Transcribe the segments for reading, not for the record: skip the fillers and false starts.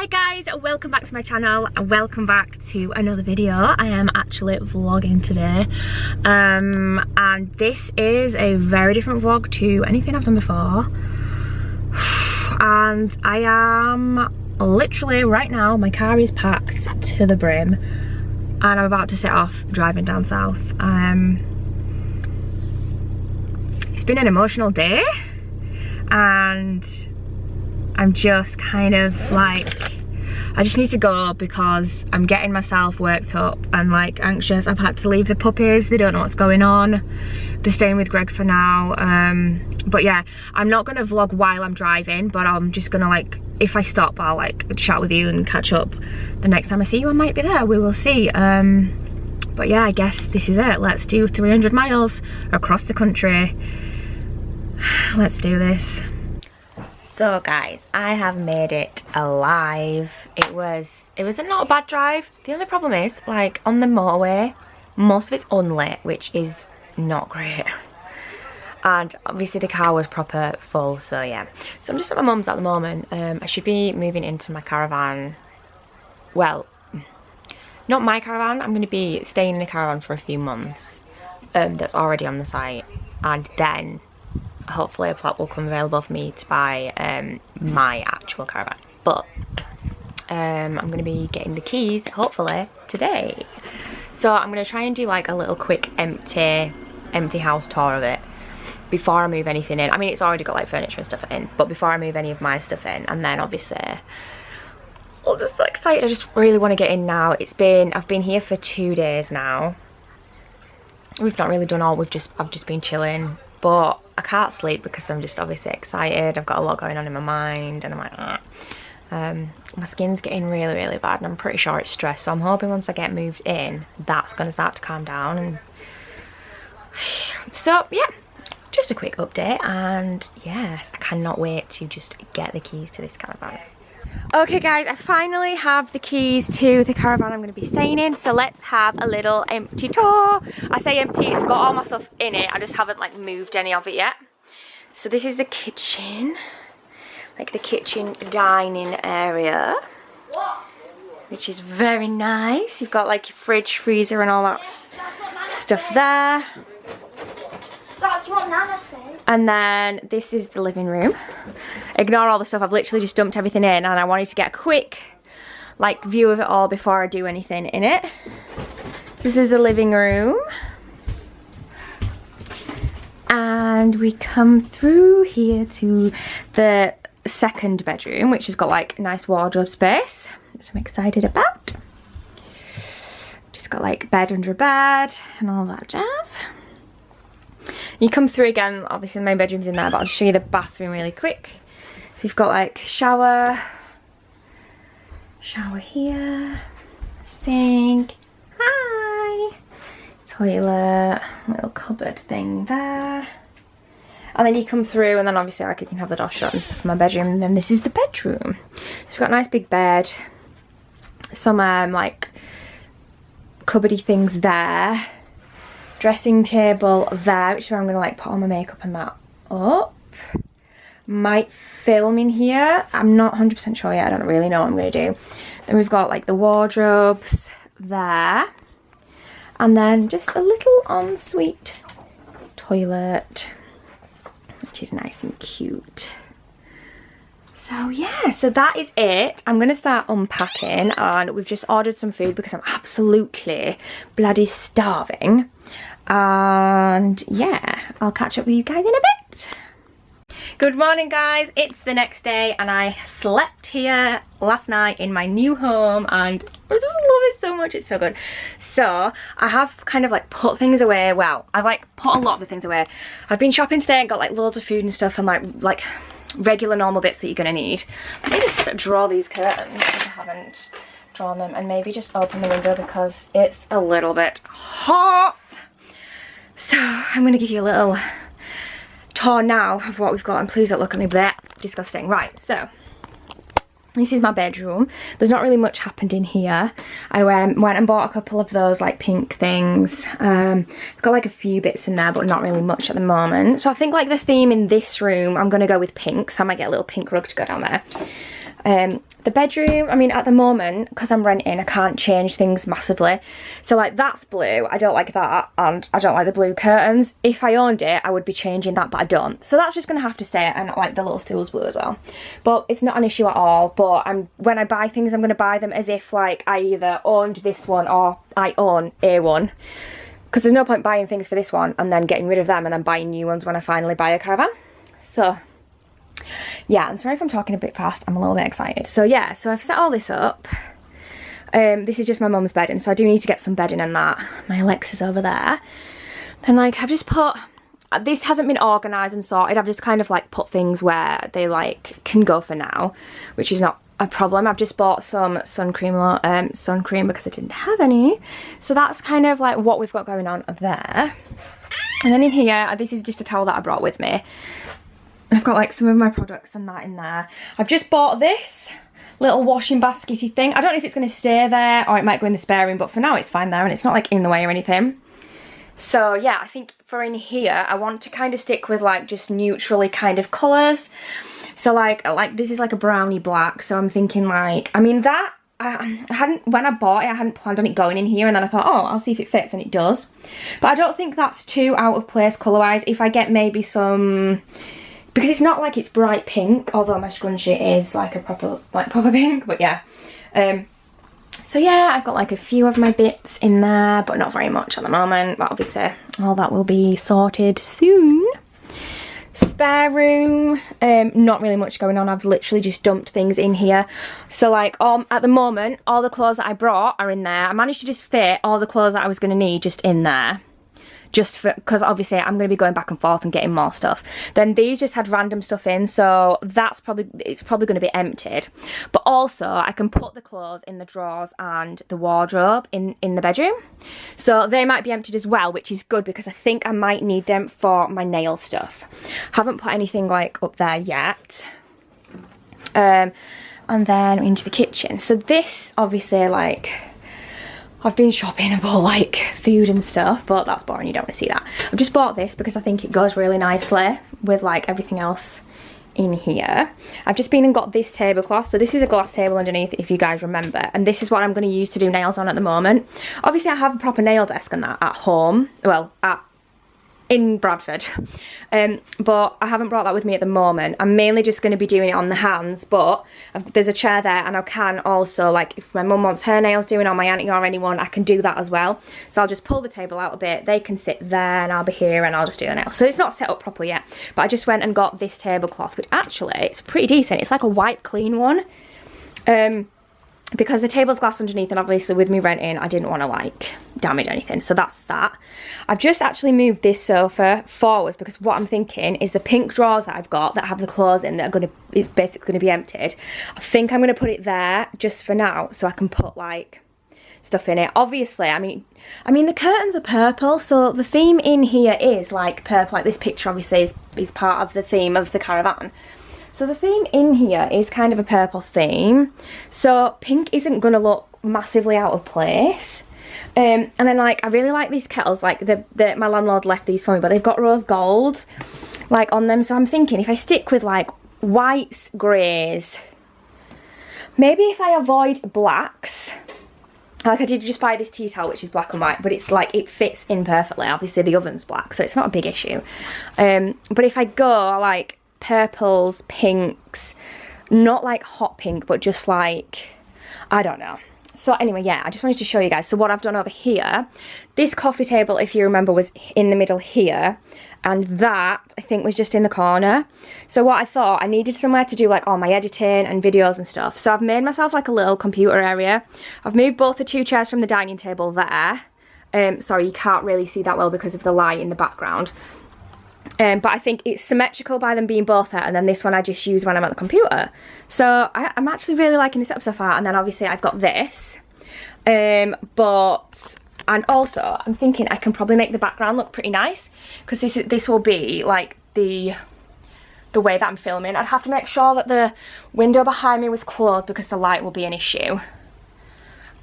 Hi guys, welcome back to my channel and welcome back to another video. I am actually vlogging today and this is a very different vlog to anything I've done before. And I am literally right now, my car is packed to the brim and I'm about to set off driving down south. It's been an emotional day and I'm just kind of like, I just need to go because I'm getting myself worked up and like anxious. I've had to leave the puppies, they don't know what's going on. They're staying with Greg for now. But yeah, I'm not gonna vlog while I'm driving, but I'm just gonna like, if I stop, I'll like chat with you and catch up. The next time I see you, I might be there, we will see. But yeah, I guess this is it. Let's do 300 miles across the country. Let's do this. So guys, I have made it alive. It was not a bad drive. The only problem is, like, on the motorway, most of it's unlit, which is not great. And obviously the car was proper full, so yeah. So I'm just at my mum's at the moment. I should be moving into my caravan. Well, not my caravan. I'm going to be staying in a caravan for a few months. That's already on the site, and then hopefully a plot will come available for me to buy my actual caravan. But I'm going to be getting the keys hopefully today. So I'm going to try and do like a little quick empty house tour of it before I move anything in. I mean, it's already got like furniture and stuff in, but before I move any of my stuff in, and then obviously I'm just so excited. I just really want to get in now. I've been here for 2 days now. We've not really done all, I've just been chilling, but I can't sleep because I'm just obviously excited. I've got a lot going on in my mind and I'm like, my skin's getting really, really bad and I'm pretty sure it's stress. So I'm hoping once I get moved in, that's going to start to calm down. And so yeah, just a quick update, and yes, I cannot wait to just get the keys to this caravan. Okay guys, I finally have the keys to the caravan I'm going to be staying in, so let's have a little empty tour. I say empty, it's got all my stuff in it, I just haven't like moved any of it yet. So this is the kitchen, like the kitchen dining area, which is very nice. You've got like your fridge, freezer and all that stuff there. That's what Nana said. And then this is the living room. Ignore all the stuff, I've literally just dumped everything in and I wanted to get a quick like view of it all before I do anything in it. This is the living room. And we come through here to the second bedroom, which has got like nice wardrobe space, which I'm excited about. Just got like bed under a bed and all that jazz. You come through again, obviously the main bedroom's in there, but I'll show you the bathroom really quick. So you've got like shower here, sink, hi, toilet, little cupboard thing there. And then you come through and then obviously like you can have the door shut and stuff in my bedroom, and then this is the bedroom. So we've got a nice big bed, some like cupboardy things there. Dressing table there, which is where I'm going to like put all my makeup and that up. Might film in here. I'm not 100% sure yet. I don't really know what I'm going to do. Then we've got like the wardrobes there. And then just a little ensuite toilet, which is nice and cute. So yeah, so that is it. I'm going to start unpacking and we've just ordered some food because I'm absolutely bloody starving. And yeah, I'll catch up with you guys in a bit. Good morning guys, it's the next day and I slept here last night in my new home and I just love it so much, it's so good. So I have kind of like put things away. Well, I've like put a lot of the things away. I've been shopping today and got like loads of food and stuff and like regular normal bits that you're gonna need. Let me just draw these curtains if I haven't drawn them, and maybe just open the window because it's a little bit hot. So I'm gonna give you a little tour now of what we've got, and please don't look at me, bleh, disgusting. Right, so this is my bedroom. There's not really much happened in here. I went and bought a couple of those like pink things. I've got like a few bits in there, but not really much at the moment. So I think like the theme in this room, I'm gonna go with pink. So I might get a little pink rug to go down there. the bedroom, I mean, at the moment, because I'm renting, I can't change things massively. So like that's blue, I don't like that, and I don't like the blue curtains. If I owned it, I would be changing that, but I don't. So that's just gonna have to stay, and I like the little stool's blue as well. But it's not an issue at all. But when I buy things, I'm gonna buy them as if like I either owned this one or I own A1. Because there's no point buying things for this one and then getting rid of them and then buying new ones when I finally buy a caravan. So yeah, I'm sorry if I'm talking a bit fast, I'm a little bit excited. So yeah, so I've set all this up. This is just my mum's bedding, so I do need to get some bedding and that. My Alexa's over there. Then like I've just put, this hasn't been organised and sorted, I've just kind of like put things where they like can go for now, which is not a problem. I've just bought some sun cream because I didn't have any. So that's kind of like what we've got going on there. And then in here, this is just a towel that I brought with me. I've got like some of my products and that in there. I've just bought this little washing baskety thing. I don't know if it's going to stay there or it might go in the spare room, but for now it's fine there and it's not like in the way or anything. So yeah, I think for in here, I want to kind of stick with like just neutrally kind of colours. So like this is like a browny black. So I'm thinking like, I mean that, when I bought it, I hadn't planned on it going in here, and then I thought, oh, I'll see if it fits, and it does. But I don't think that's too out of place colour-wise. If I get maybe some, because it's not like it's bright pink, although my scrunchie is like a proper pink, but yeah. So yeah, I've got like a few of my bits in there, but not very much at the moment. But obviously, all that will be sorted soon. Spare room, not really much going on. I've literally just dumped things in here. So like at the moment, all the clothes that I brought are in there. I managed to just fit all the clothes that I was going to need just in there. Just for, because obviously I'm going to be going back and forth and getting more stuff. Then these just had random stuff in, so it's probably going to be emptied. But also I can put the clothes in the drawers and the wardrobe in the bedroom. So they might be emptied as well, which is good because I think I might need them for my nail stuff. Haven't put anything like up there yet. And then into the kitchen. So this obviously like, I've been shopping and bought like food and stuff, but that's boring, you don't want to see that. I've just bought this because I think it goes really nicely with like everything else in here. I've just been and got this tablecloth. So this is a glass table underneath, if you guys remember, and this is what I'm going to use to do nails on at the moment. Obviously I have a proper nail desk and that at home, well, in Bradford, but I haven't brought that with me at the moment. I'm mainly just going to be doing it on the hands, but there's a chair there, and I can also, like, if my mum wants her nails doing, or my auntie or anyone, I can do that as well. So I'll just pull the table out a bit, they can sit there and I'll be here and I'll just do the nails. So it's not set up properly yet, but I just went and got this tablecloth, which actually it's pretty decent. It's like a white clean one, because the table's glass underneath, and obviously with me renting, I didn't want to like damage anything, so that's that. I've just actually moved this sofa forwards because what I'm thinking is the pink drawers that I've got that have the clothes in that are it's basically going to be emptied. I think I'm going to put it there just for now so I can put like stuff in it. Obviously, I mean the curtains are purple, so the theme in here is like purple. Like this picture obviously is part of the theme of the caravan. So the theme in here is kind of a purple theme. So pink isn't going to look massively out of place. And then like, I really like these kettles. Like my landlord left these for me, but they've got rose gold like on them. So I'm thinking if I stick with like whites, greys, maybe if I avoid blacks. Like I did just buy this tea towel, which is black and white, but it's like, it fits in perfectly. Obviously the oven's black, so it's not a big issue. But if I go like purples, pinks, not like hot pink, but just like, I don't know. So anyway, yeah, I just wanted to show you guys. So what I've done over here, this coffee table, if you remember, was in the middle here, and that I think was just in the corner. So what I thought, I needed somewhere to do like all my editing and videos and stuff. So I've made myself like a little computer area. I've moved both the two chairs from the dining table there. Sorry, you can't really see that well because of the light in the background. But I think it's symmetrical by them being both there, and then this one I just use when I'm at the computer. So I'm actually really liking this setup so far. And then obviously I've got this, and also I'm thinking I can probably make the background look pretty nice, because this will be like the way that I'm filming. I'd have to make sure that the window behind me was closed because the light will be an issue,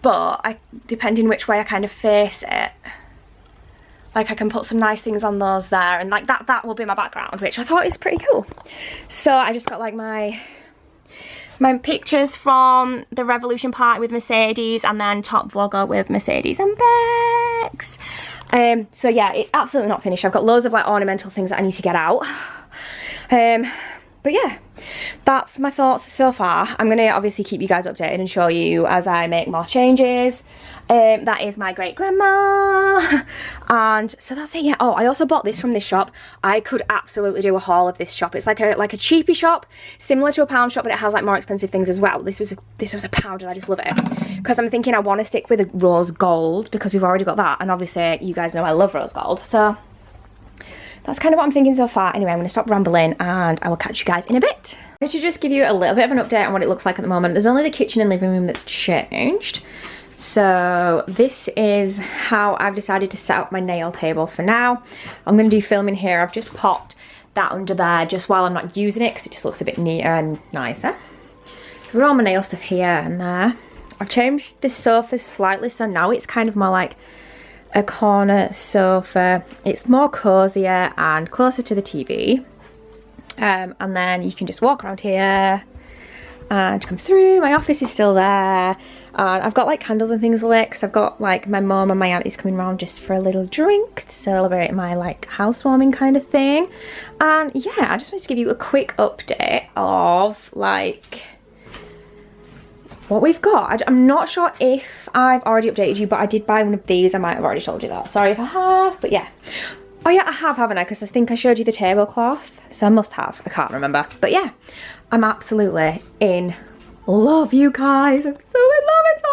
but depending which way I kind of face it, like I can put some nice things on those there, and like that will be my background, which I thought is pretty cool. So I just got like my my pictures from the Revolution party with Mercedes, and then top vlogger with Mercedes and Bex. So yeah, it's absolutely not finished. I've got loads of like ornamental things that I need to get out. But yeah, that's my thoughts so far. I'm gonna obviously keep you guys updated and show you as I make more changes. That is my great grandma, and so that's it. Yeah. Oh, I also bought this from this shop. I could absolutely do a haul of this shop. It's like a cheapy shop, similar to a pound shop, but it has like more expensive things as well. This was a pound, and I just love it because I'm thinking I want to stick with a rose gold because we've already got that, and obviously you guys know I love rose gold. So that's kind of what I'm thinking so far. Anyway, I'm going to stop rambling and I will catch you guys in a bit. I should just give you a little bit of an update on what it looks like at the moment. There's only the kitchen and living room that's changed. So this is how I've decided to set up my nail table for now. I'm going to do filming here. I've just popped that under there just while I'm not using it because it just looks a bit neater and nicer. So I've got all my nail stuff here and there. I've changed this sofa slightly, so now it's kind of more like a corner sofa. It's more cozier and closer to the TV, and then you can just walk around here and come through. My office is still there, and I've got like candles and things lit because I've got like my mum and my aunties coming around just for a little drink to celebrate my like housewarming kind of thing. And yeah, I just wanted to give you a quick update of like what we've got. I'm not sure if I've already updated you, but I did buy one of these. I might have already told you that. Sorry if I have, but yeah. Oh yeah, I have, haven't I? Because I think I showed you the tablecloth. So I must have. I can't remember. But yeah, I'm absolutely in love, you guys. I'm so in love. It's